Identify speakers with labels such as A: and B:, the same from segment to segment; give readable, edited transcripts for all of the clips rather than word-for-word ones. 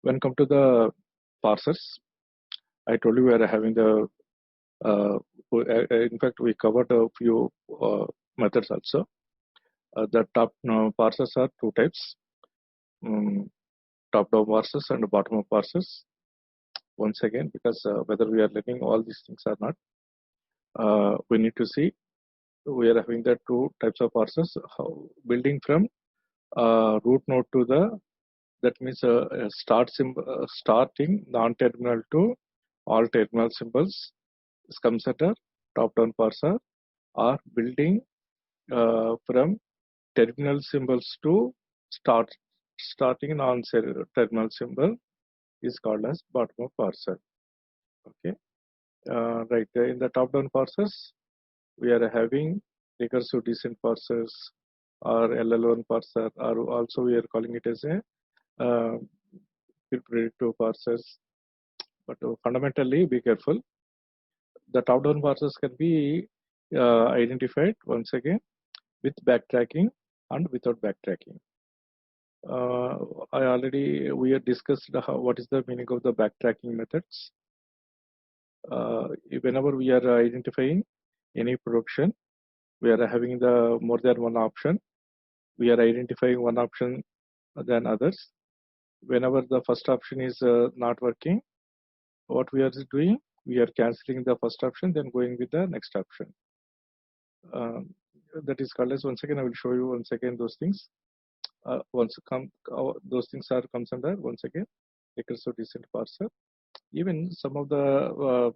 A: When come to the parsers, I told you we are having the in fact, we covered a few methods also. The top parsers are two types, top-down parsers and bottom-up parsers. Once again, because whether we are learning all these things or not, we need to see we are having the two types of parsers, building from root node to the, that means starting non-terminal to all terminal symbols is considered top-down parser, or building from terminal symbols to starting non-terminal symbol is called as bottom-up parser. Okay, right. In the top-down parsers, we are having recursive descent parsers or LL1 parser, or also we are calling it as a predictive parsers. But fundamentally, be careful. The top-down parsers can be identified once again with backtracking and without backtracking. We have discussed what is the meaning of the backtracking methods. Whenever we are identifying any production, we are having the more than one option. We are identifying one option than others. Whenever the first option is not working, what we are doing, we are cancelling the first option, then going with the next option. That is called as, once again, I will show you once again those things. Those things are comes under once again recursive descent parser. Even some of the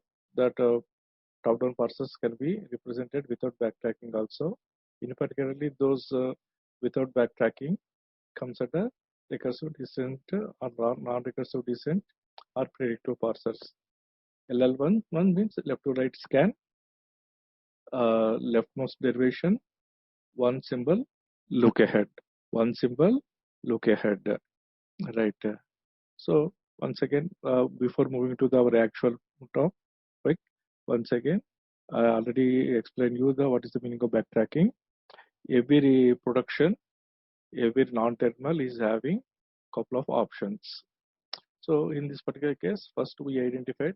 A: top-down parsers can be represented without backtracking also. In particularly those without backtracking comes under recursive descent or non-recursive descent or predictive parsers. LL1 means left to right scan, leftmost derivation, one symbol, look ahead. One symbol, look ahead. Right. So once again, before moving to our actual topic, once again, I already explained you what is the meaning of backtracking. Every production, every non-terminal is having a couple of options. So in this particular case, first we identified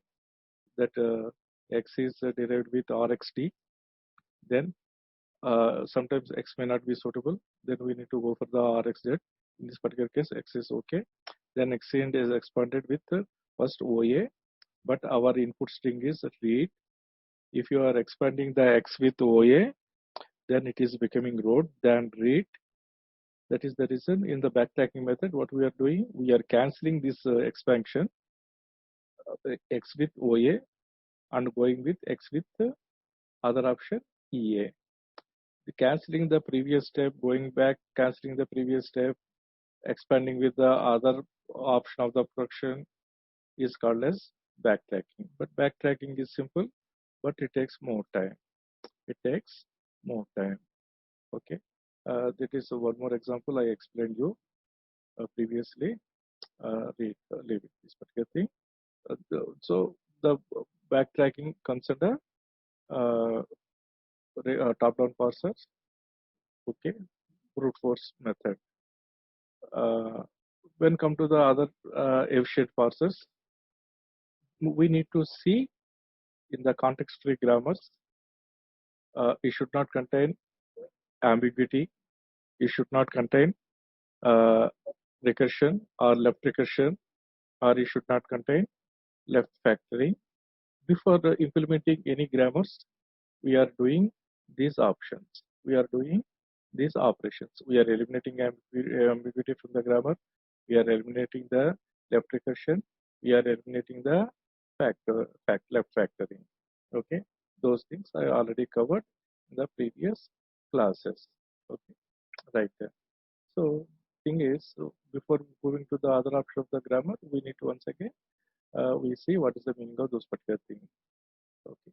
A: that X is derived with RXT. Then sometimes X may not be suitable. Then we need to go for the RXZ. In this particular case, X is okay. Then Xend is expanded with first OA, but our input string is read. If you are expanding the X with OA, then it is becoming road than read. That is the reason in the backtracking method, what we are doing, we are cancelling this expansion X with OA and going with X with other option EA. Cancelling the previous step, going back, cancelling the previous step, expanding with the other option of the production is called as backtracking. But backtracking is simple, but it takes more time. It takes more time. Okay. That is one more example I explained you previously. Leave it, this particular thing. So the backtracking consider top-down parsers. Okay, brute force method. When come to the other F-shade parsers, we need to see in the context-free grammars. It should not contain ambiguity. It should not contain recursion or left recursion, or it should not contain left factoring. Before implementing any grammars, we are doing these options. We are doing these operations. We are eliminating ambiguity from the grammar. We are eliminating the left recursion. We are eliminating the left factoring. Okay, those things I already covered in the previous classes. Okay, right there. So thing is, before moving to the other option of the grammar, we need to once again we see what is the meaning of those particular things. Okay,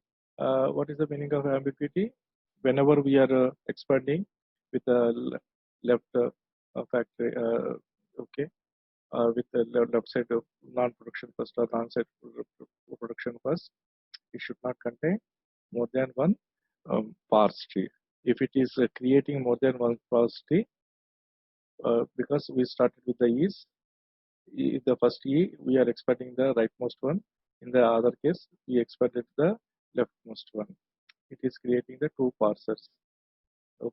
A: what is the meaning of ambiguity? Whenever we are expanding with the left factory, okay, with the left side of non-production first or non-side production first, it should not contain more than one parse tree. If it is creating more than one parse tree, because we started with the is, the first E, we are expecting the rightmost one. In the other case, we expected the leftmost one. It is creating the two parsers,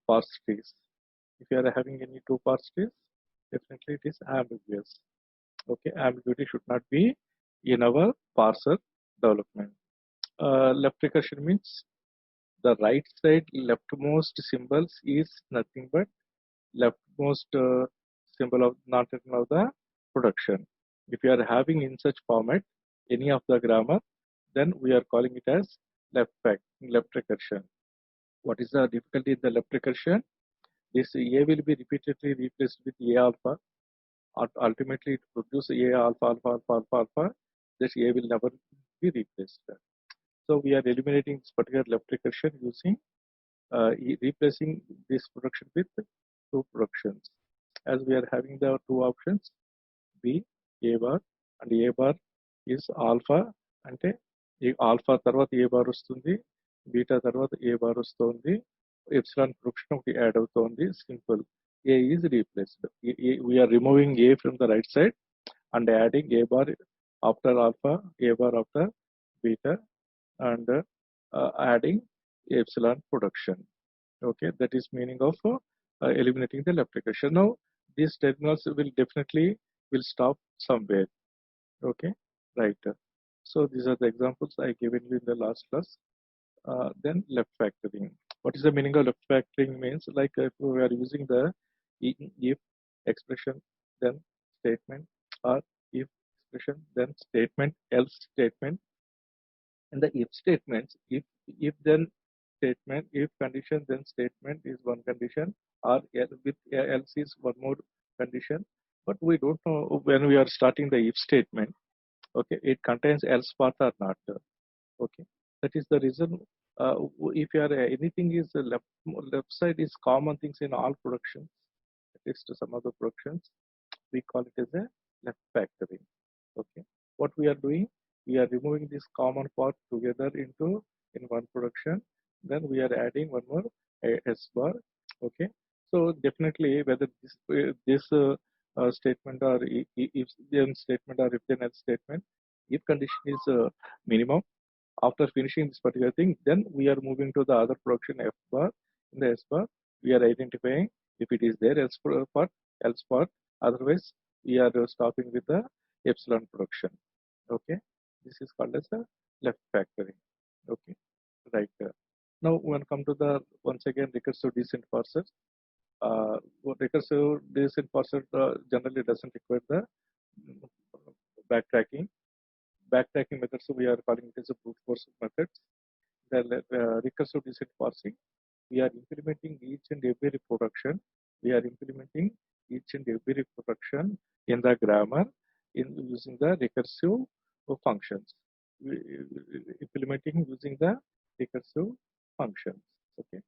A: parse trees. If you are having any two parse trees, definitely it is ambiguous. Okay, ambiguity should not be in our parser development. Left recursion means the right side leftmost symbols is nothing but leftmost symbol of not of the production. If you are having in such format any of the grammar, then we are calling it as left recursion. What is the difficulty in the left recursion? This A will be repeatedly replaced with A alpha. Ultimately, it produces A alpha, alpha, alpha, alpha, alpha. This A will never be replaced. So we are eliminating this particular left recursion using replacing this production with two productions. As we are having the two options, B, A bar, and A bar is alpha అంటే alpha తర్వాత ఏ bar వస్తుంది, beta తర్వాత ఏ bar వస్తుంది, epsilon production ఒకటి add అవుతుంది. Simple. A is replaced. We are removing A from the right side and adding A bar after alpha, A bar after beta, and adding epsilon production. Okay, that is meaning of eliminating the left recursion. Now these terminals will definitely will stop somewhere. Okay, right. So these are the examples I given you in the last class. Then left factoring. What is the meaning of left factoring? Means like if we are using the if expression then statement, or if expression then statement else statement. And the if statements, if then statement, if condition then statement is one condition, or with else is one more condition. But we don't know when we are starting the if statement. Okay, it contains else part or not. Okay, that is the reason. If you are anything is left side is common things in all productions, at least some other productions, we call it as a left factoring. Okay, what we are doing, we are removing this common part together into in one production. Then we are adding one more S bar. Okay, so definitely whether this statement or if then statement or if then else statement, if condition is minimum, after finishing this particular thing, then we are moving to the other production F bar. In the S bar, we are identifying if it is there else part. Otherwise, we are stopping with the epsilon production. Okay, this is called as a left factoring. Okay, right. Now, when come to the once again recursive descent parsers, recursive descent parser generally doesn't require the backtracking. Backtracking methods, so we are calling it as a brute force methods. The recursive descent parsing, we are implementing each and every production. We are implementing each and every production in the grammar in using the recursive functions. Implementing using the recursive functions. Okay.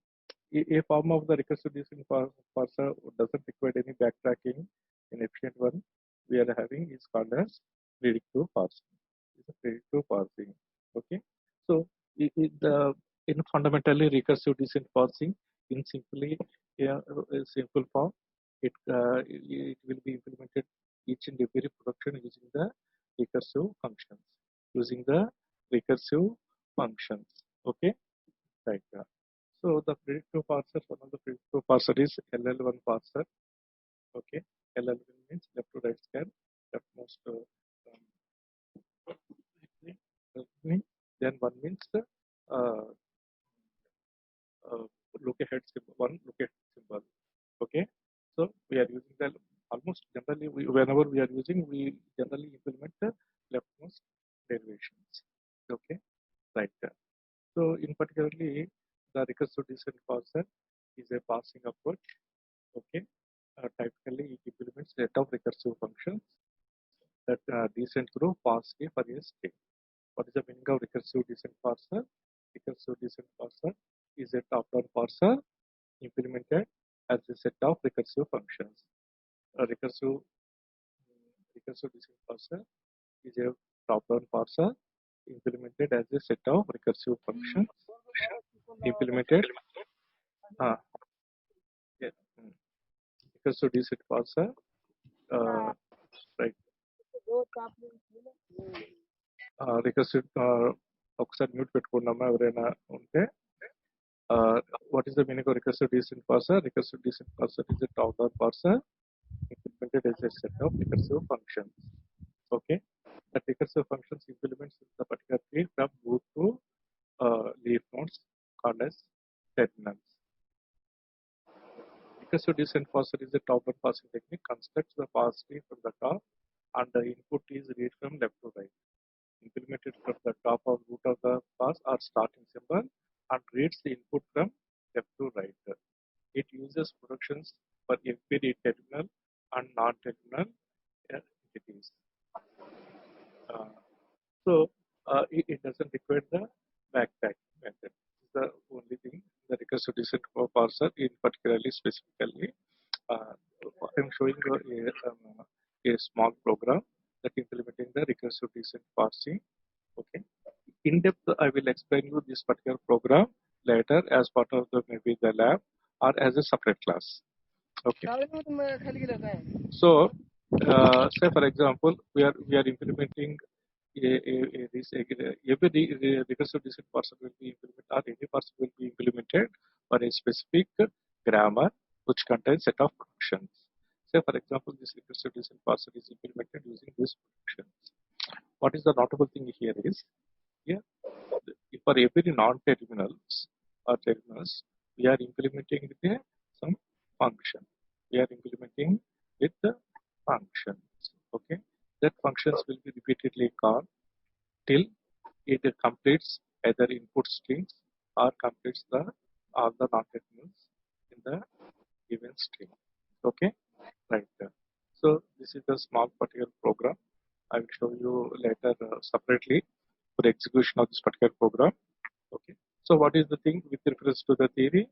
A: A form of the recursive descent parser doesn't require any backtracking. An efficient one we are having is called as predictive parsing. It's a predictive parsing. Okay. So the in fundamentally recursive descent parsing in simply a simple form, it will be implemented each and every production using the recursive functions. Using the recursive functions. Okay. Right. So the predictive parser, one of the predictive parser is LL1 parser. Okay, LL1 means left to right scan, leftmost. Then one means uh, uh, look ahead symbol. One look ahead symbol. Okay, so we are using the almost generally whenever we are using, we generally implement the leftmost derivations. Okay, right. So in particularly the recursive descent parser is a parsing approach. Okay, typically it implements set of recursive functions that descend through parse tree for a string. What is the meaning of recursive descent parser? Recursive descent parser is a top-down parser implemented as a set of recursive functions. A recursive descent parser is a top-down parser implemented as a set of recursive functions implemented. Uh, yeah, recursive descent parser, right? Recursive ఒకసారి mute పెట్టుకున్నామా ఎవరైనా ఉంటే what is the meaning of recursive descent parser? Recursive descent parser is a top-down parser implemented as a set of recursive functions. Okay, that recursive functions implements the particular tree from root to leaf nodes called as terminals. Recursive descent parser is a top-down parsing technique. Constructs the parse tree from the top, and the input is read from left to right. Implemented from the top of root of the parse or starting symbol, and reads the input from left to right. It uses productions for every terminal and non-terminal entities. It doesn't require the backtracking method. This is the only thing the recursive descent parser in particularly specifically. I'm showing a small program that implementing the recursive descent parsing. Okay. In depth, I will explain you this particular program later as part of the maybe the lab or as a separate class. Okay. So, say for example, we are implementing every recursive descent parser will be implemented, or any parser will be implemented for a specific grammar which contains set of functions. Say for example, this recursive descent parser is implemented using these functions. What is the notable thing here is here for every non-terminals or terminals, we are implementing with some function. We are implementing with the functions. Okay, that functions will be repeatedly called till it completes either input strings or completes the all the non-terminals in the given string. Okay, right. So this is the small particular program. I will show you later separately for the execution of this particular program. Okay. So what is the thing with reference to the theory?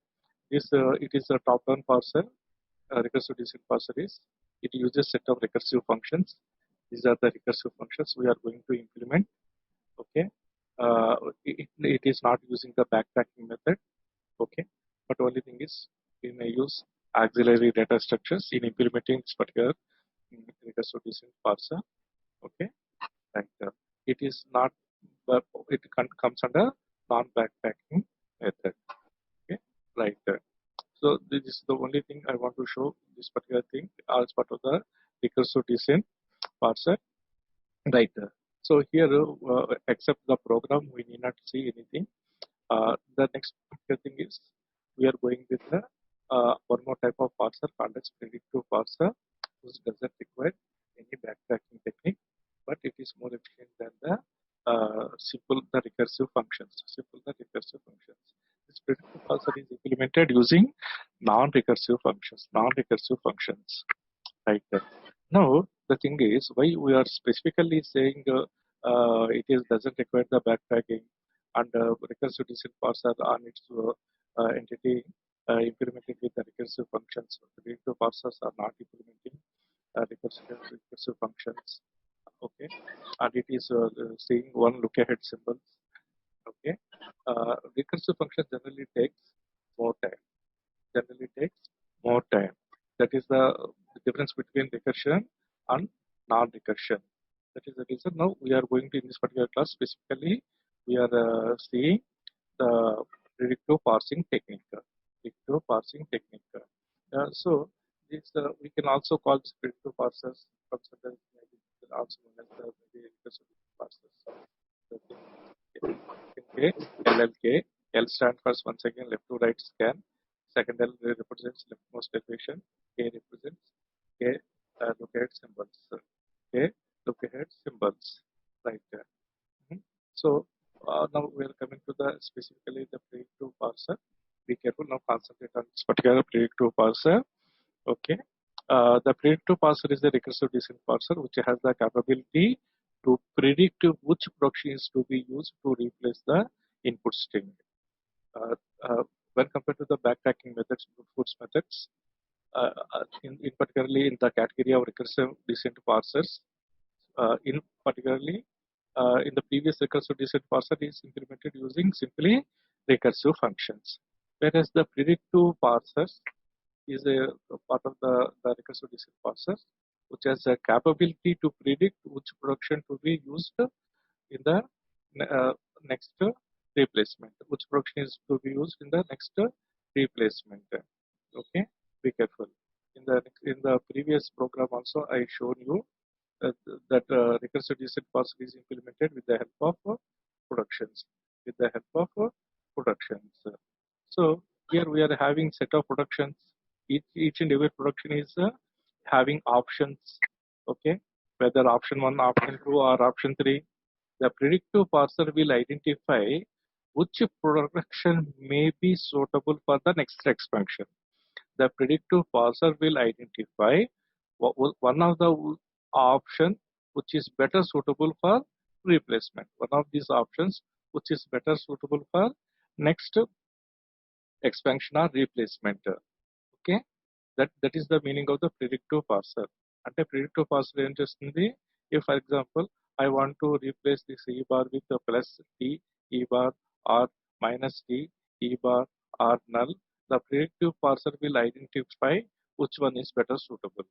A: It is a top-down parser. Recursive descent parser is it uses set of recursive functions. These are the recursive functions we are going to implement. Okay. It is not using the backtracking method. Okay. But only thing is we may use auxiliary data structures in implementing this particular recursive descent parser. Okay. Right. It is not. It comes under non-backtracking method. Okay. Right. So this is the only thing I want to show. This particular thing as part of the recursive descent parser. Right. So here, except the program, we need not see anything. The next thing is we are going with the one more type of parser called as predictive parser, which doesn't require any backtracking technique, but it is more efficient than the the recursive functions. This predictive parser is implemented using non-recursive functions. Right. Now the thing is why we are specifically saying it is doesn't require the backtracking and recursive descent parser on its entity implemented with the recursive functions. Predictive parsers are not implementing recursive functions. Okay, and it is saying one look ahead symbols. Okay, recursive function generally takes more time. That is the difference between recursion and non-recursion. That is the reason now we are going to in this particular class specifically we are seeing the predictive parsing technique. So this we can also call this predictive parsers considered also known as the recursive parsers. Okay, LLK. L stands for once again left to right scan. Second L represents leftmost elevation. K represents K look ahead symbols. Right there. So now we are coming to the specifically the predictive parser. Be careful now. Concentrate on this particular predictive parser. Okay. The predictive parser is the recursive descent parser which has the capability to predict which production is to be used to replace the input string. When compared to the backtracking methods, brute force methods, in particularly in the category of recursive descent parsers, in particularly in the previous recursive descent parser is implemented using simply recursive functions, whereas the predictive parsers is a part of the recursive descent parsers which has a capability to predict which production to be used in the next replacement, which production is to be used in the next replacement. Okay, be careful. In the previous program also I showed you that recursive descent parser is implemented with the help of productions. With the help of productions. So here we are having set of productions. Each and every production is having options. Okay, whether option 1, option 2, or option 3. The predictive parser will identify which production may be suitable for the next expansion. The predictive parser will identify one of the option which is better suitable for replacement. One of these options which is better suitable for next expansion or replacement. Okay, that is the meaning of the predictive parser. అంటే predictive parser ఏం చేస్తుంది? If for example I want to replace this e bar with a plus t e bar or minus t e bar or null, the predictive parser will identify which one is better suitable,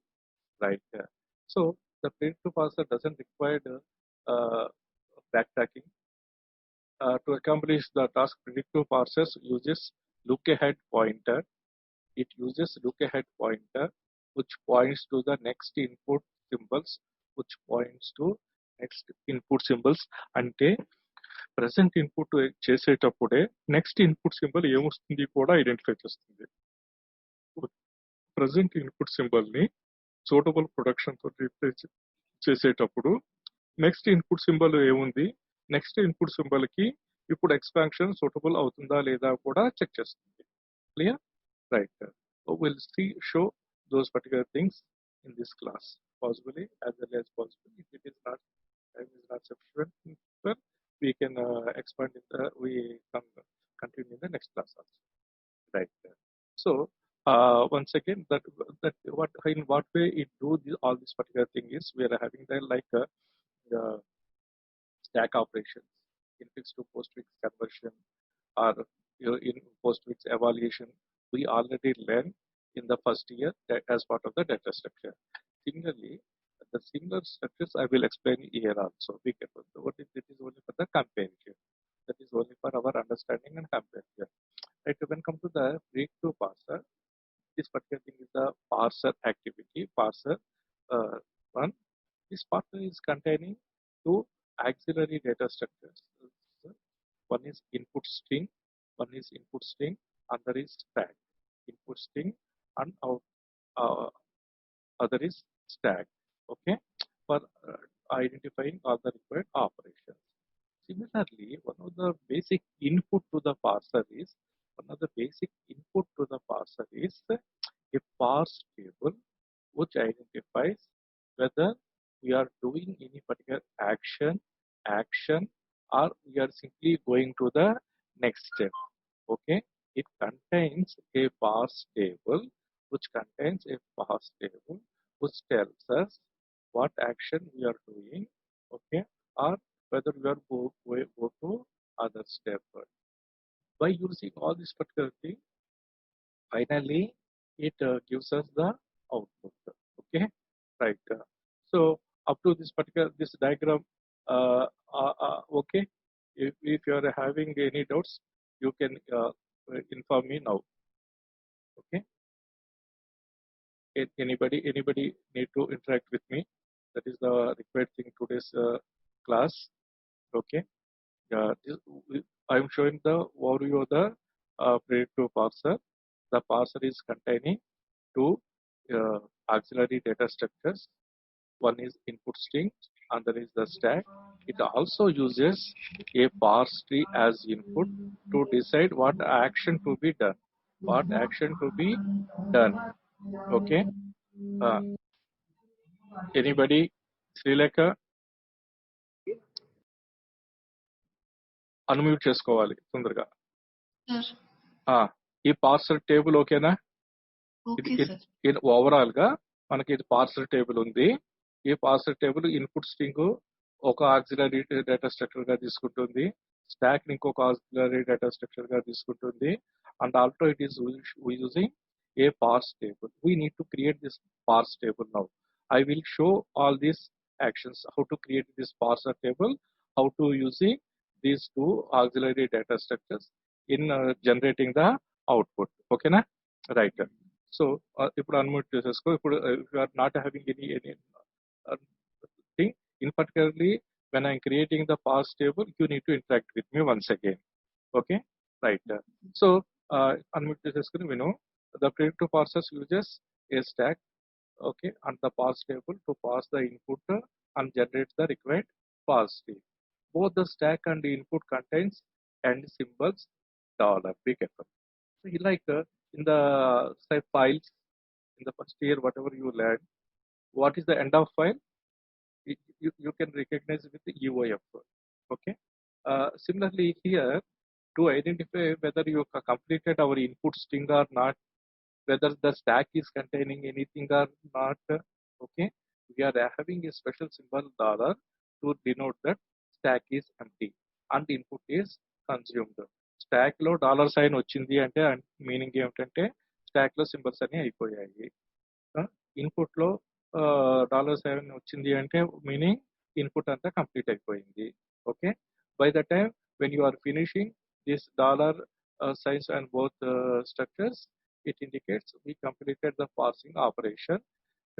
A: right? So the predictive parser doesn't require backtracking. To accomplish the task, predictive parsers uses look ahead pointer. It uses look ahead pointer, which points to the next input symbols, which points to next input symbols. అంటే present input చేసేటప్పుడే next input symbol ఏమొస్తుంది కూడా identify చేస్తుంది. present input symbol ని suitable production తో replace చేసేటప్పుడు next input symbol ఏముంది, next input symbol కి ఇప్పుడు ఎక్స్పాన్షన్ సూటబుల్ అవుతుందా లేదా కూడా చెక్ చేస్తుంది. Clear? Right. We'll show those particular things in this class, possibly as early as possible. If it is not, time is not sufficient, well, we can expand we can continue in the next class also. Right. So once again, that what in what way it do all this particular thing is we are having there like stack operations, infix to postfix conversion, or in postfix evaluation. We already learned in the first year that as part of the data structure. Similarly, the similar structures I will explain here also. Be careful. What is it is only for the comparison. That is only for our understanding and comparison. Right. When come to the predictive parser, this particular thing is the parser activity. Parser one. This parser is containing two auxiliary data structures. One is input string. One is input string. Other is stack. Input string and other is stack. Okay, for identifying all the required operations. Similarly, one of the basic input to the parser is a parse table which identifies whether we are doing any particular action, or we are simply going to the next step. Okay, it contains a parse table which tells us what action we are doing, okay, or whether we are go to other step. By using all this particular thing, finally it gives us the output. Okay, right. So up to this diagram, okay. If you are having any doubts, you can inform me now. Okay. Anybody need to interact with me? That is the required thing today's class. Okay. I am showing the overview of the predictive parser. The parser is containing two auxiliary data structures. One is input string, other is the stack. It also uses a parse tree as input to decide what action to be done. Okay. Anybody? Srilekha? Unmute చేసుకోవాలి తొందరగా. ఈ parser table ఓకేనా? Overall గా మనకి ఇది parcel table ఉంది. ఈ parser table input string ఒక ఆక్సిలరీ డేటా స్ట్రక్చర్ గా తీసుకుంటుంది, స్టాక్ ఇంకొక ఆక్సిలరీ డేటా స్ట్రక్చర్ గా తీసుకుంటుంది, and also it is using a parse table. We need to create this parse table now. I will show all these actions, how to create this parser table, how to using these two auxiliary data structures in generating the output. Okay, na? Right. So, ఇప్పుడు unmute చేసేసుకో. ఇప్పుడు if you are not having any uh, thing, in particularly when I'm creating the parse table, you need to interact with me once again. Okay, right. So, unmute చేసేసుకుని విను. The predictive parsers uses a stack, okay, and the parse table to parse the input and generate the required parse tree. Both the stack and the input contains and symbols dollar. Be careful. So, like in the say files in the first year, whatever you learn, what is the end of file? You can recognize with the EOF. Okay. Similarly, here to identify whether you completed our input string or not, whether the stack is containing anything or not. Okay, we are having a special symbol dollar to denote that stack is empty and input is consumed. Stack లో dollar sign వచ్చింది అంటే meaning ఏమిటంటే stock లో symbols అన్ని అయిపోయాయి. Input లో dollar sign వచ్చింది అంటే మీనింగ్ ఇన్పుట్ అంతా కంప్లీట్ అయిపోయింది. Okay, by the time when you are finishing this dollar signs and both structures, it indicates we completed the parsing operation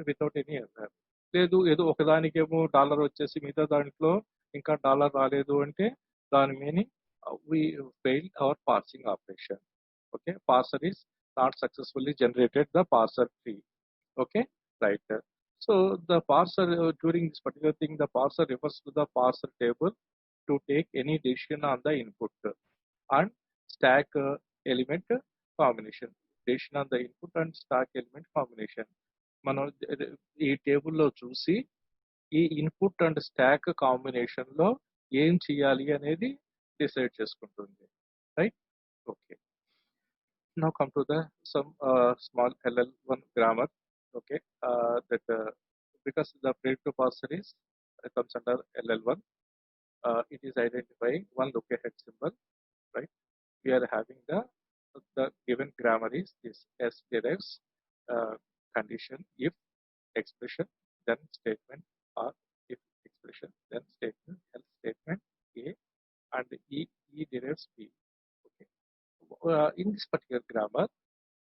A: without any error. లేదు ఏదో ఒకదానికేమో dollar వచ్చేసి మిగతా దాంట్లో ఇంకా డాలర్ రాలేదు అంటే దాని meaning we failed our parsing operation. Okay, parser is not successfully generated the parser tree. Okay, right. So the parser during this particular thing, the parser refers to the parser table to take any decision on the input and stack element combination. Decision on the input and stack element combination. మనం ఈ టేబుల్లో చూసి ఈ input and stock combination లో ఏం చేయాలి అనేది decide చేసుకుంటుంది. Right. Okay, now come to the some small LL1 grammar. Okay, that because the predictive parser is comes under LL1, it is identifying one look ahead symbol. Right, we are having the given grammar is this S derives condition if expression then statement, or if expression then statement, else statement A, and E derives B. Okay, in this particular grammar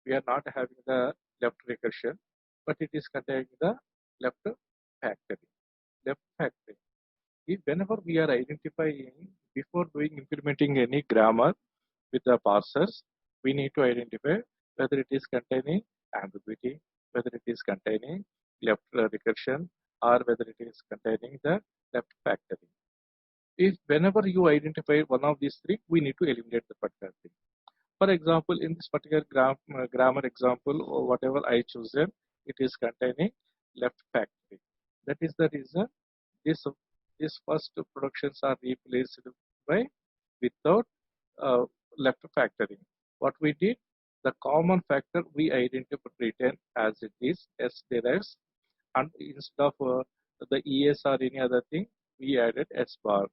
A: we are not having the left recursion, but it is containing the left factory. Left factory. Whenever we are identifying before doing implementing any grammar with the parsers, we need to identify whether it is containing ambiguity, whether it is containing left recursion, or whether it is containing the left factory. If whenever you identify one of these three, we need to eliminate the particular thing. For example, in this particular grammar example, or whatever I chosen, it is containing left factory. That is the reason this first productions are replaced by without left factoring. What we did, the common factor we identified written as it is S derives, and instead of the ES or any other thing, we added S bar.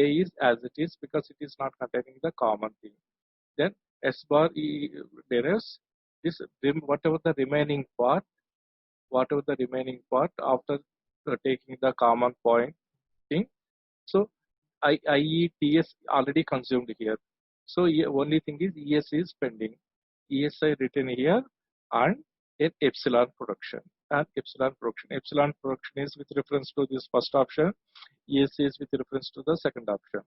A: A is as it is because it is not containing the common thing. Then S bar derives this whatever the remaining part after taking the common point thing. So IETS already consumed here. So only thing is ES is pending. ESI written here and an epsilon production. And epsilon production is with reference to this first option. ES is with reference to the second option.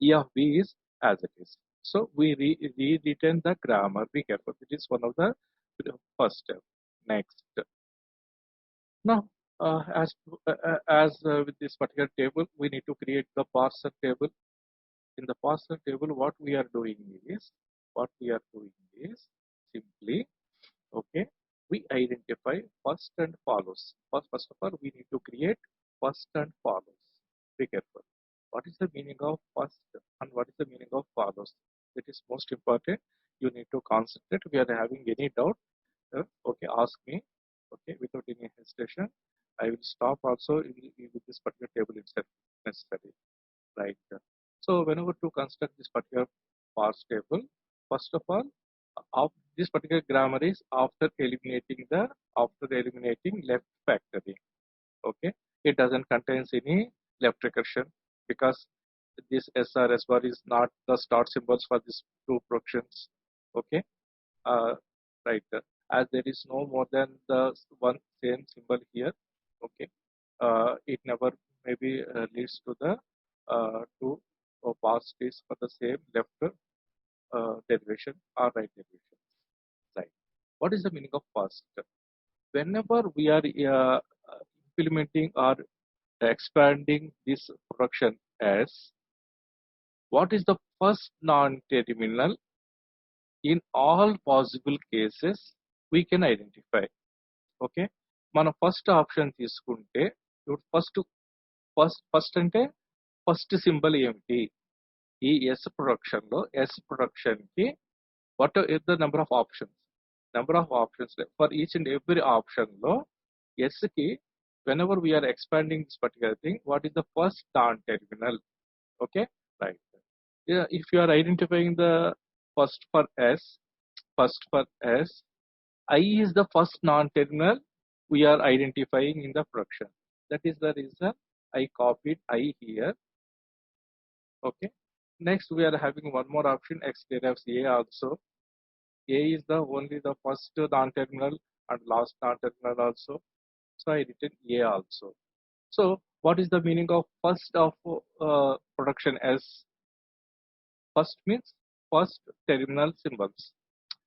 A: E of B is as it is. So we rewritten the grammar. Be careful. It is one of the first step. Next. Now, as with this particular table, we need to create the parser table. In the parser table, what we are doing is simply, okay, we identify first and follows. First of all, we need to create first and follows. Be careful. What is the meaning of first and what is the meaning of follows? That is most important. You need to concentrate. If you are having any doubt, okay, ask me. Okay, without any hesitation, I will stop also with this particular table itself necessary. Right. So whenever to construct this particular parse table, first of all, this particular grammar is after eliminating the after eliminating left factoring. Okay, it doesn't contains any left recursion because this SR S bar is not the start symbols for these two productions. Okay, uh, right, as there is no more than the one same symbol here. Okay, it never maybe leads to the two pass trees for the same left derivation or right derivation. Right. What is the meaning of first? Whenever we are implementing or expanding this production as, what is the first non-terminal in all possible cases we can identify. Okay, మన first option తీసుకుంటే first అంటే first symbol ఏమిటి ఈ yes production లో yes production కి what is the number of options for each and every option లో yes కి whenever we are expanding this particular thing, what is the first non-terminal? Okay, right. Yeah, if you are identifying the first for S, I is the first non-terminal we are identifying in the production. That is the reason I copied I here. Okay. Next, we are having one more option, X derives A also. A is the only the first non-terminal and last non-terminal also. So I written A also. So what is the meaning of first of production S? First means first terminal symbols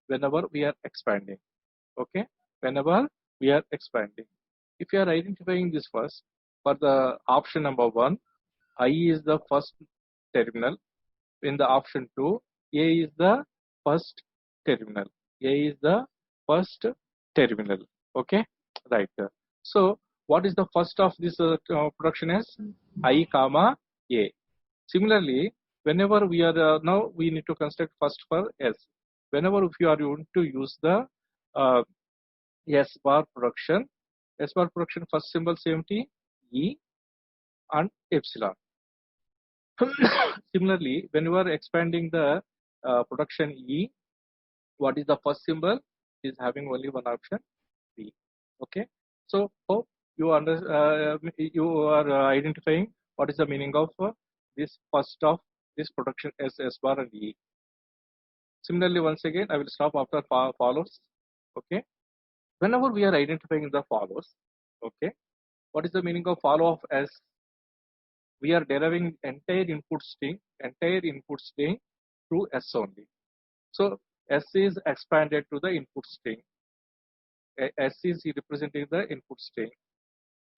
A: whenever we are expanding. Okay, whenever we are expanding. If you are identifying this first, for the option number 1, I is the first terminal. In the option 2, A is the first terminal. A is the first terminal. Okay, right. So what is the first of this production as? I comma A. Similarly, whenever we are now we need to construct first for S. Whenever if you are going to use the S bar production, first symbol same T, E and epsilon. Similarly, when you are expanding the production E, what is the first symbol? It is having only one option, B. Okay, so hope you you are identifying what is the meaning of this first of this production S bar and E. Similarly, once again, I will stop after follows. Okay, whenever we are identifying the follows, okay, what is the meaning of follow of S? We are deriving entire input string through S only. So S is expanded to the input string. S is representing the input string.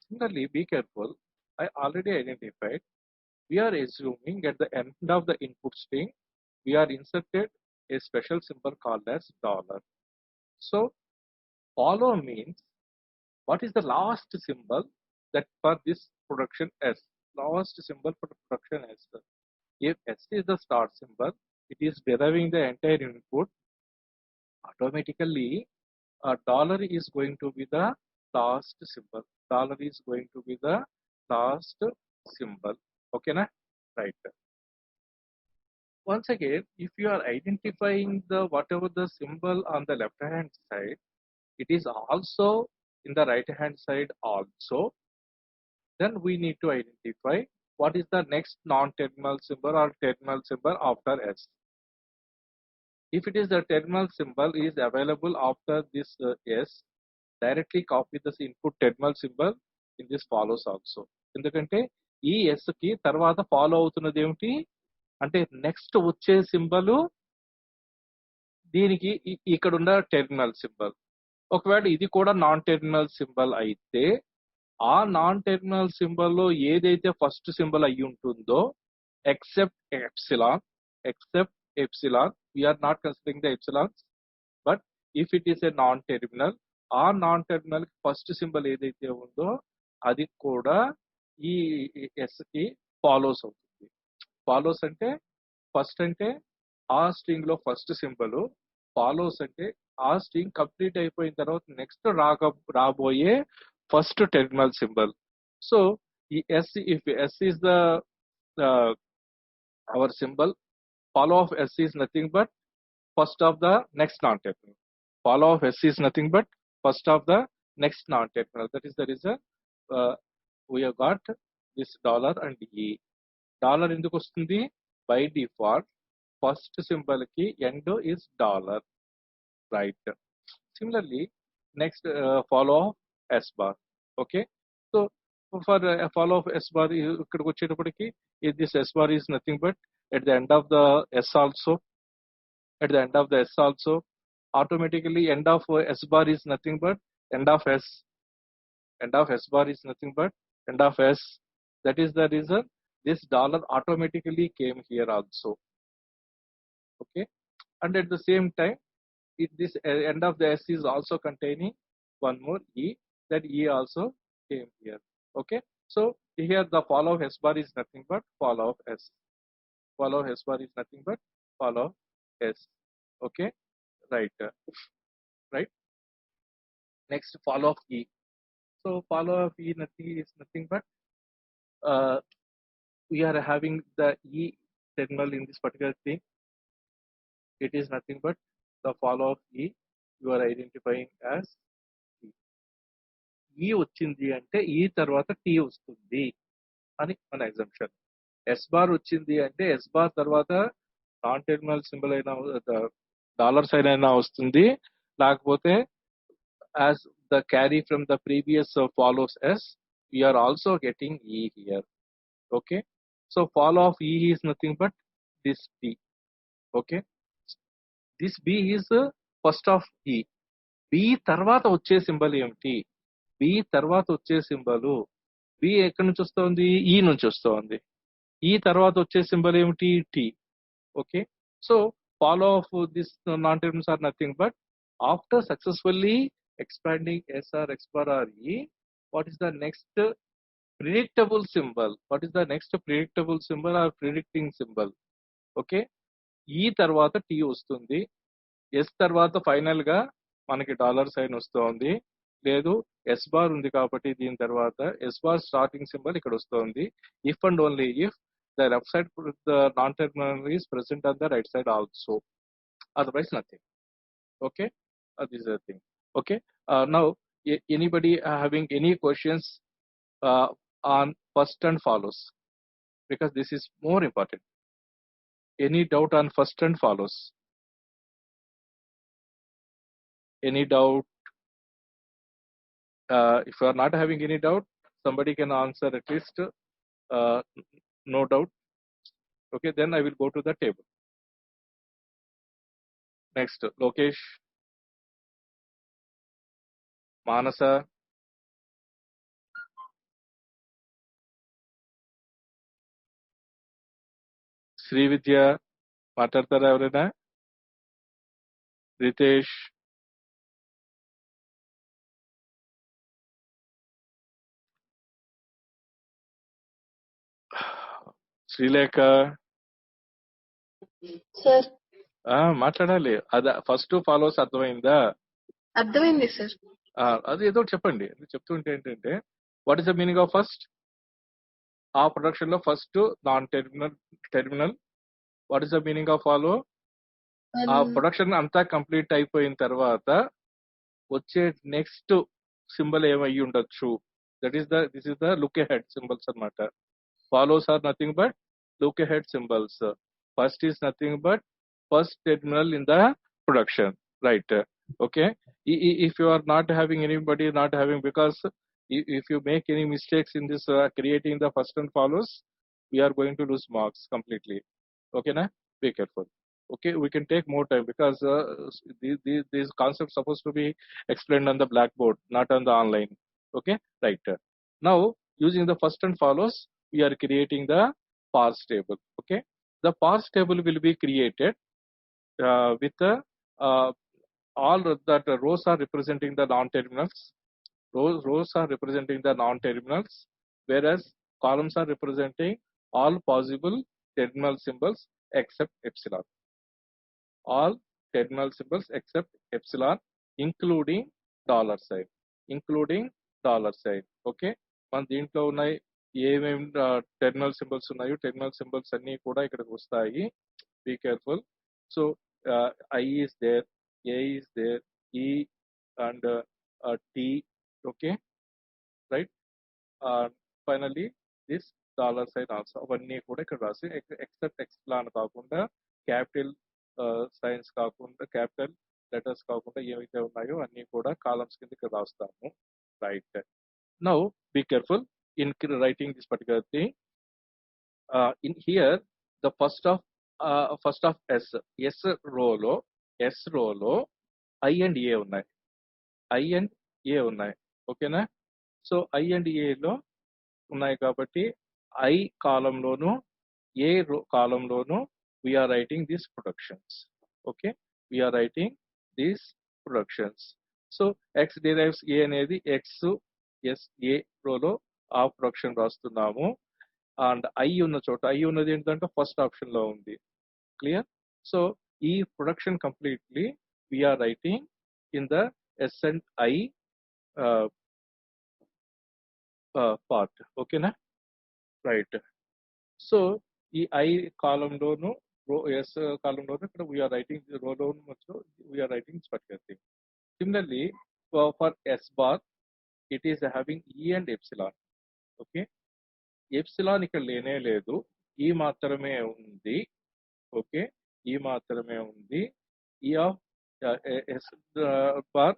A: Similarly, be careful. I already identified. We are assuming at the end of the input string, we are inserted a special symbol called as $. So follow means what is the last symbol that for this production S? Last symbol for the production S. If S is the start symbol, it is deriving the entire input. Automatically, $. Is going to be the last symbol. $. Is going to be the last symbol. Okay, na? Right. Once again, if you are identifying the whatever the symbol on the left hand side, it is also in the right hand side also. Then we need to identify what is the next non-terminal symbol or terminal symbol after S. If it is the terminal symbol is available after this S, directly copy this input terminal symbol in this follows also. ఎందుకంటే ఈ yes కి తర్వాత follow అవుతున్నది ఏమిటి అంటే next వచ్చే symbol దీనికి ఇక్కడ ఉన్న టెర్మినల్ సింబల్. ఒకవేళ ఇది కూడా నాన్ టెర్మినల్ సింబల్ అయితే ఆ నాన్ టెర్మినల్ సింబల్ లో ఏదైతే ఫస్ట్ సింబల్ అయి ఉంటుందో except epsilon we're not considering the epsilons, but if it is a non terminal, ఆ నాన్ టెర్మినల్ ఫస్ట్ సింబల్ ఏదైతే ఉందో అది కూడా ఈ ఎస్ కి ఫాలోస్ అవుతుంది. ఫాలోస్ అంటే ఫస్ట్ అంటే ఆ స్ట్రింగ్ లో ఫస్ట్ సింబల్, ఫాలోస్ అంటే ఆ స్ట్రింగ్ కంప్లీట్ అయిపోయిన తర్వాత నెక్స్ట్ రాబోయే ఫస్ట్ టెర్మినల్ సింబల్. సో ఈ S, if S is the our symbol, follow of S is nothing but first of the next non-terminal. Follow of S is nothing but first of the next non-terminal. That is the reason we have got this dollar and E. Dollar ఎందుకు వస్తుంది? By default, first symbol ki end is dollar, right? Similarly, next follow S bar. Okay, so for follow of S bar, ఇక్కడికి వచ్చేటప్పటికి this S bar is nothing but at the end of the S also, automatically end of S bar is nothing but end of S. End of S bar is nothing but end of S. That is the reason this dollar automatically came here also. Okay, and at the same time, this end of the S is also containing one more E. That E also came here. Okay, so here the follow of S bar is nothing but follow of S. Follow of S bar is nothing but follow of S. Okay, right. Right. Next, follow of E. So follow of E is nothing but we are having the E terminal in this particular thing. It is nothing but the follow of E you are identifying as E. E వచ్చింది అంటే E తర్వాత T వస్తుంది అని మన exemption. S bar వచ్చింది అంటే S bar తర్వాత non terminal symbol అయినా డాలర్ సైన్ అయినా వస్తుంది, లేకపోతే as the carry from the previous follows S, we are also getting E here. Okay, so follow of E is nothing but this B. Okay, this B is first of E. B తర్వాత వచ్చే symbol ఏమిటి? B తర్వాత వచ్చే symbol B ఎక్కడి నుంచి వస్తుంది? E నుంచి వస్తుంది. E తర్వాత వచ్చే సింబల్ ఏమిటి? T. Okay, so follow of this non-terminals are nothing but after successfully expanding S or X bar or E, what is the next predictable symbol? What is the next predictable symbol or predicting symbol? Okay, E తర్వాత T వస్తుంది, S తర్వాత final గా మనకి dollar sign వస్తుంది, లేదు S bar ఉంది కాబట్టి దీని తర్వాత S బార్ స్టార్టింగ్ సింబల్ ఇక్కడ వస్తుంది. If and only if the left side the non-terminal is present on the right side also, otherwise nothing. Okay, this is the thing. Okay, now anybody having any questions on first and follows, because this is more important. Any doubt on first and follows? Any doubt? If you are not having any doubt, somebody can answer at least no doubt. Okay, then I will go to the table. Next, Lokesh, Manasa, Srividya మాట్లాడతారా ఎవరైనా? Riteish, Srilekha,
B: sir
A: మాట్లాడాలి. అది first follows అర్థమైందా?
B: అర్థమైంది sir.
A: అది ఏదో చెప్పండి. చెప్తుంటే ఏంటంటే what is the meaning of first? ఆ ప్రొడక్షన్ లో first non terminal. What is the meaning of follow? ఆ ప్రొడక్షన్ అంతా కంప్లీట్ అయిపోయిన తర్వాత వచ్చే నెక్స్ట్ సింబల్ ఏమై ఉండొచ్చు? This is the look ahead symbols అన్నమాట. Follows are nothing but look ahead symbols. First is nothing but first terminal in the production, right? Okay, if you are not having anybody not having, because if you make any mistakes in this creating the first and follows, we are going to lose marks completely. Okay, na? Be careful. Okay, we can take more time because these concepts supposed to be explained on the blackboard, not on the online. Okay, right. Now using the first and follows, we are creating the parse table. Okay, the parse table will be created with all that rows are representing the non-terminals. Rows are representing the non-terminals, whereas columns are representing all possible terminal symbols except epsilon. All terminal symbols except epsilon, including dollar sign. Okay, మన దీంట్లో ఉన్నాయి ఏమేమి terminal symbols ఉన్నాయో terminal symbols అన్ని కూడా ఇక్కడికి వస్తాయి. Be careful. So I is there, A is there, E and T Okay, right? Finally, this dollar sign also అవన్నీ కూడా ఇక్కడ రాసి ఎక్సెప్ట్ ఎక్స్ప్లాన్ కాకుండా క్యాపిటల్ సైన్స్ కాకుండా క్యాపిటల్ లెటర్స్ కాకుండా ఏవైతే ఉన్నాయో అన్ని కూడా కాలమ్స్ కింద ఇక్కడ రాస్తాము. Right. Now be careful in writing this particular thing. In here the first of S row లో I and A ఉన్నాయి. I and A ఉన్నాయి. ఓకేనా? సో I and A లో ఉన్నాయి కాబట్టి I కాలంలోను A కాలంలోను we are writing these productions. Okay, we are writing these productions. So X derives A అనేది X S A రోలో ఆ ప్రొడక్షన్ రాస్తున్నాము. అండ్ ఐ ఉన్న చోట ఐ ఉన్నది ఏంటంటే ఫస్ట్ ఆప్షన్ లో ఉంది. క్లియర్? సో ఈ production completely we are writing in the S and I part. ఓకేనా? రైట్. సో ఈ ఐ కాలంలోను ఎస్ కాలంలోను ఇక్కడ వీఆర్ రైటింగ్ రోలోను we are writing particular thing. Similarly for S bar it is having E and epsilon. Okay, epsilon ఇక్కడ లేనే లేదు, ఈ మాత్రమే ఉంది. ఓకే, ఈ మాత్రమే ఉంది. ఈ ఆఫ్ ఎస్ బార్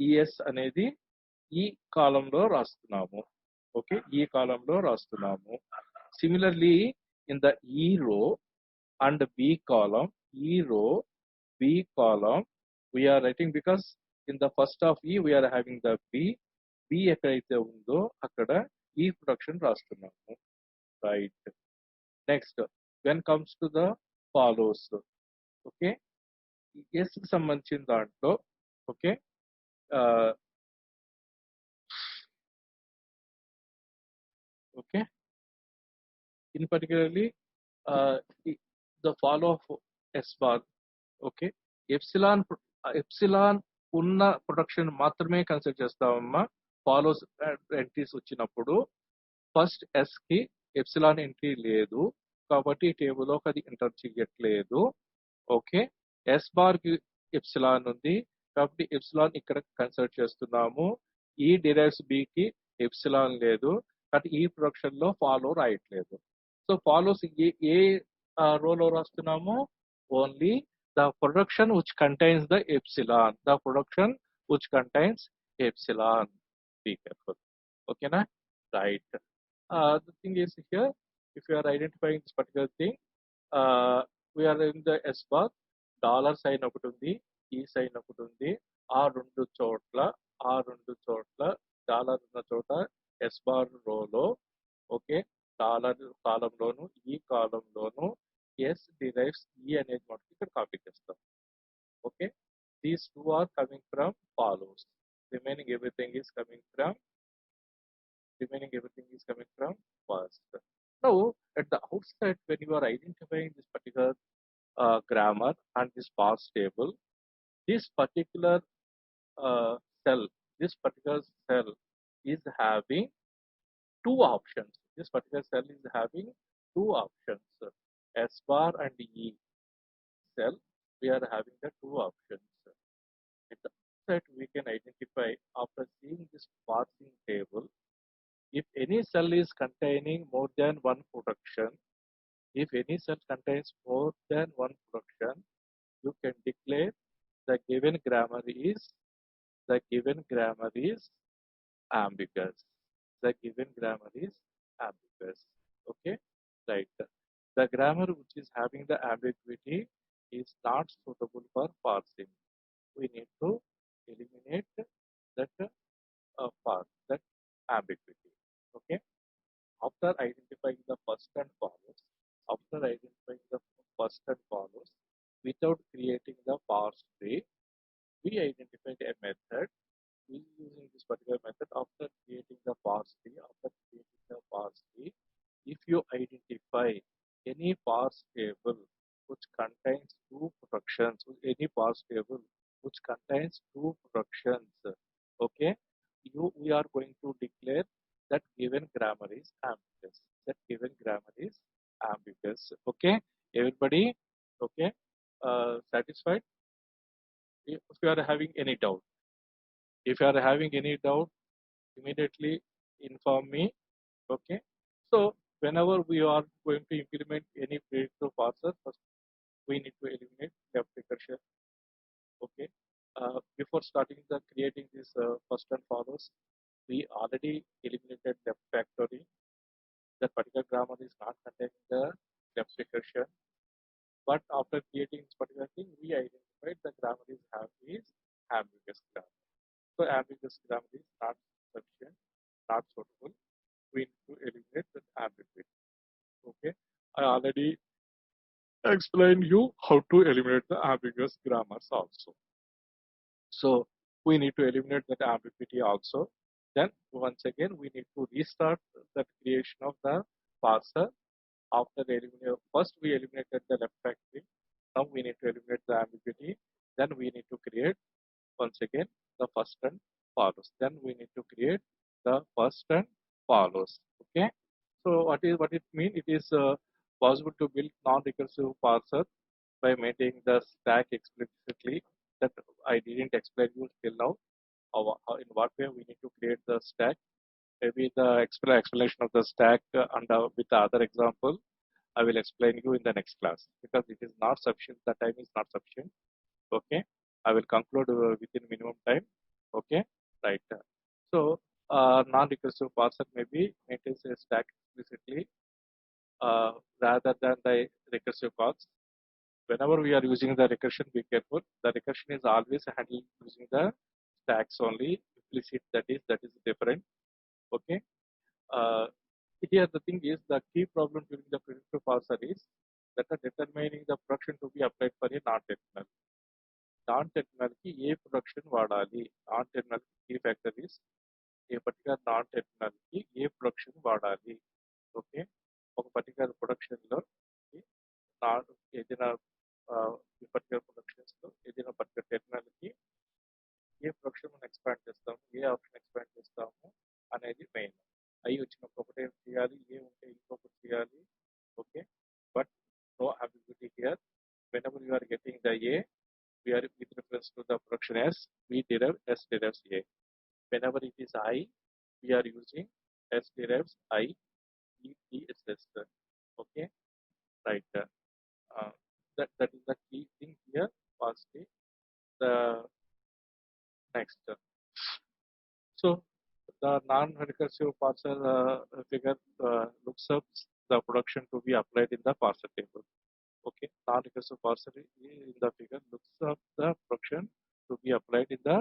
A: ఈఎస్ అనేది ఈ కాలంలో రాస్తున్నాము. ఓకే, ఈ కాలంలో రాస్తున్నాము. సిమిలర్లీ ఇన్ ద ఈ రో and B column, E row B column we are writing because in the first of E we are having the B. B ఎక్కడైతే ఉందో అక్కడ ఈ ప్రొడక్షన్ రాస్తున్నాము. Right. Next when comes to the follows. Okay, S కి సంబంధించిన దాంట్లో okay okay in particularly the follow of S bar. Okay, epsilon ఉన్న production మాత్రమే కన్సిడర్ చేస్తామమ్మా. ఫాలోస్ ఎంట్రీస్ వచ్చినప్పుడు ఫస్ట్ ఎస్ కి ఎప్సిలాన్ ఎంట్రీ లేదు కాబట్టి టేబుల్ లోకి అది ఎంటర్ చేయట్లేదు. ఓకే, ఎస్ బార్ కి ఎప్సిలాన్ ఉంది కాబట్టి ఎప్సిలాన్ ఇక్కడ కన్సిడర్ చేస్తున్నాము. ఈ డిరైవ్స్ బి కి ఎప్సిలాన్ లేదు కాబట్టి ఈ ప్రొడక్షన్ లో ఫాలో రాయట్లేదు. సో ఫాలోస్ ఏ రోలో రాస్తున్నాము? Only the production which contains the epsilon, the production which contains epsilon. Be careful. ఓకేనా? Right. The thing is here, if you are identifying this particular thing, we are in the S bar, dollar sign ఒకటి ఉంది, ఈ sign ఒకటి ఉంది. ఆ రెండు చోట్ల dollar ఉన్న చోట ఎస్ బార్ రోలో ఓకే డాలర్ కాలంలోను ఈ కాలంలోను ఎస్ డిరైవ్స్ ఈ అనేది మనకి ఇక్కడ కాపీ చేస్తాం. Okay, these two are coming from follows. Remaining everything is coming from first. Now, at the outset, when you are identifying this particular grammar and this parse table, this particular cell is having two options. This particular cell is having two options. S bar and E cell, we are having the two options. At the outset, we can identify after seeing this parsing table, if any cell is containing more than one production, you can declare the given grammar is ambiguous. The given grammar is ambiguous. Okay, right. The grammar which is having the ambiguity is not suitable for parsing. We need to eliminate that that ambiguity. Okay. After identifying the first and follows, without creating the parse tree, we identified a method. We using this particular method after creating the parse tree. If you identify any parse table which contains two productions, okay, we are going to declare that given grammar is ambiguous. Okay, everybody? Okay, satisfied? If you are having any doubt, If you are having any doubt, immediately inform me. Okay. So whenever we are going to implement any predictive parser, first we need to eliminate left recursion. Okay. Before starting the creating this first and follows, we already eliminated left factory. That particular grammar is not containing the left recursion. But after creating this particular thing, we identified the grammar is ambiguous grammar. So ambiguous grammar is not sufficient, not suitable. We need to eliminate the ambiguity. Okay. I already explained you how to eliminate the ambiguous grammars also. So we need to eliminate that ambiguity also. Then once again we need to restart the creation of the parser after eliminating. First we eliminated the left factory. Now we need to eliminate the ambiguity. Then we need to create once again the first and follows. Then we need to create the first and follows. Okay. So what it mean? It is possible to build non-recursive parser by maintaining the stack explicitly. That I didn't explain you till now. In what way we need to create the stack? Maybe the explanation of the stack with the other example, I will explain you in the next class because it is not sufficient. The time is not sufficient. Okay, I will conclude within minimum time. Okay, right. So non-recursive parser maybe maintains a stack explicitly rather than the recursive calls. Whenever we are using the recursion, be careful. The recursion is always handled using the stacks only. Implicit that is different. Okay. Here the thing is the key problem during the predictive parser is that determining the production to be applied for a non-terminal. Non-terminal ki A production వాడాలి. Non-terminal key factor is a particular non-terminal ki A production వాడాలి. Okay. ఒక particular production లో ఏదైనా particular productions లో ఏదైనా particular terminal కి ఏ production మనం expand చేస్తాము, ఏ ఆప్షన్ ఎక్స్పాండ్ చేస్తాము అనేది మెయిన్. అవి వచ్చినప్పుడు ఒకటే చేయాలి, ఏ ఉంటే ఇంకొకటి చేయాలి. Okay, but no ambiguity here. Whenever you are getting the A, we are with reference to the production S, we derive S derives A. Whenever it is I, we are using S derives I, E, T, S, S. Okay, right. That is the key thing here. Firstly, the next. So the non-recursive parser figure looks up the production to be applied in the parser table. Okay, non-recursive parser in the figure looks up the production to be applied in the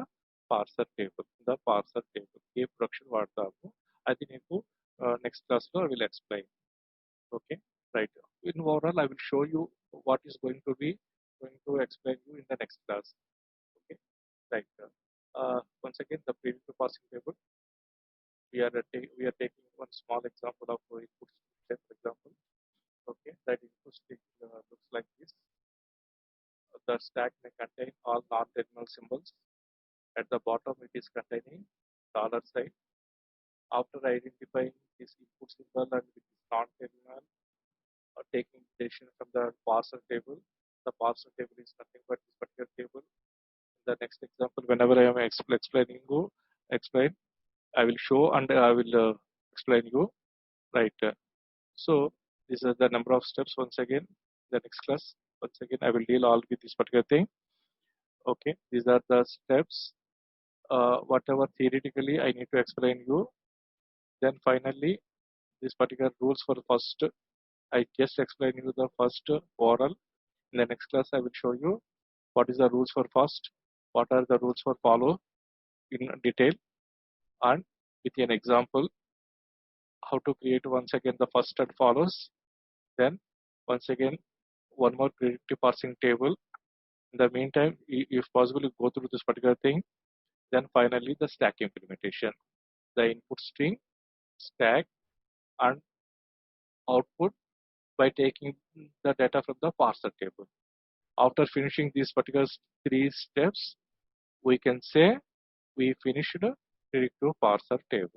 A: parser table. The parser table. A production వాడతాము. అది నీకు next class లో I will explain. Okay, right. In overall, I will show you what is going to explain you in the next class. Okay, right. Once again, the predictive parsing table. We are taking one small example of input step, for example. Okay, that input step looks like this. The stack may contain all non-terminal symbols. At the bottom, it is containing $sign. After identifying this input symbol and which is non-terminal, taking decision from the parser table. The parser table is nothing but this particular table. In the next example, whenever I am explain, I will show and I will explain you. Right. So these are the number of steps. Once again, the next class. Once again, I will deal all with this particular thing. Okay, these are the steps. Whatever theoretically I need to explain you. Then finally, this particular rules for the first. I just explain you the first oral. In the next class, I will show you what is the rules for first, what are the rules for follow in detail, and with an example, how to create once again the first and follows. Then once again, one more predictive parsing table. In the meantime, if possible, you go through this particular thing. Then finally, the stack implementation, the input string, stack, and output by taking the data from the parser table. After finishing these particular 3 steps, we can say we finished predictive parser table.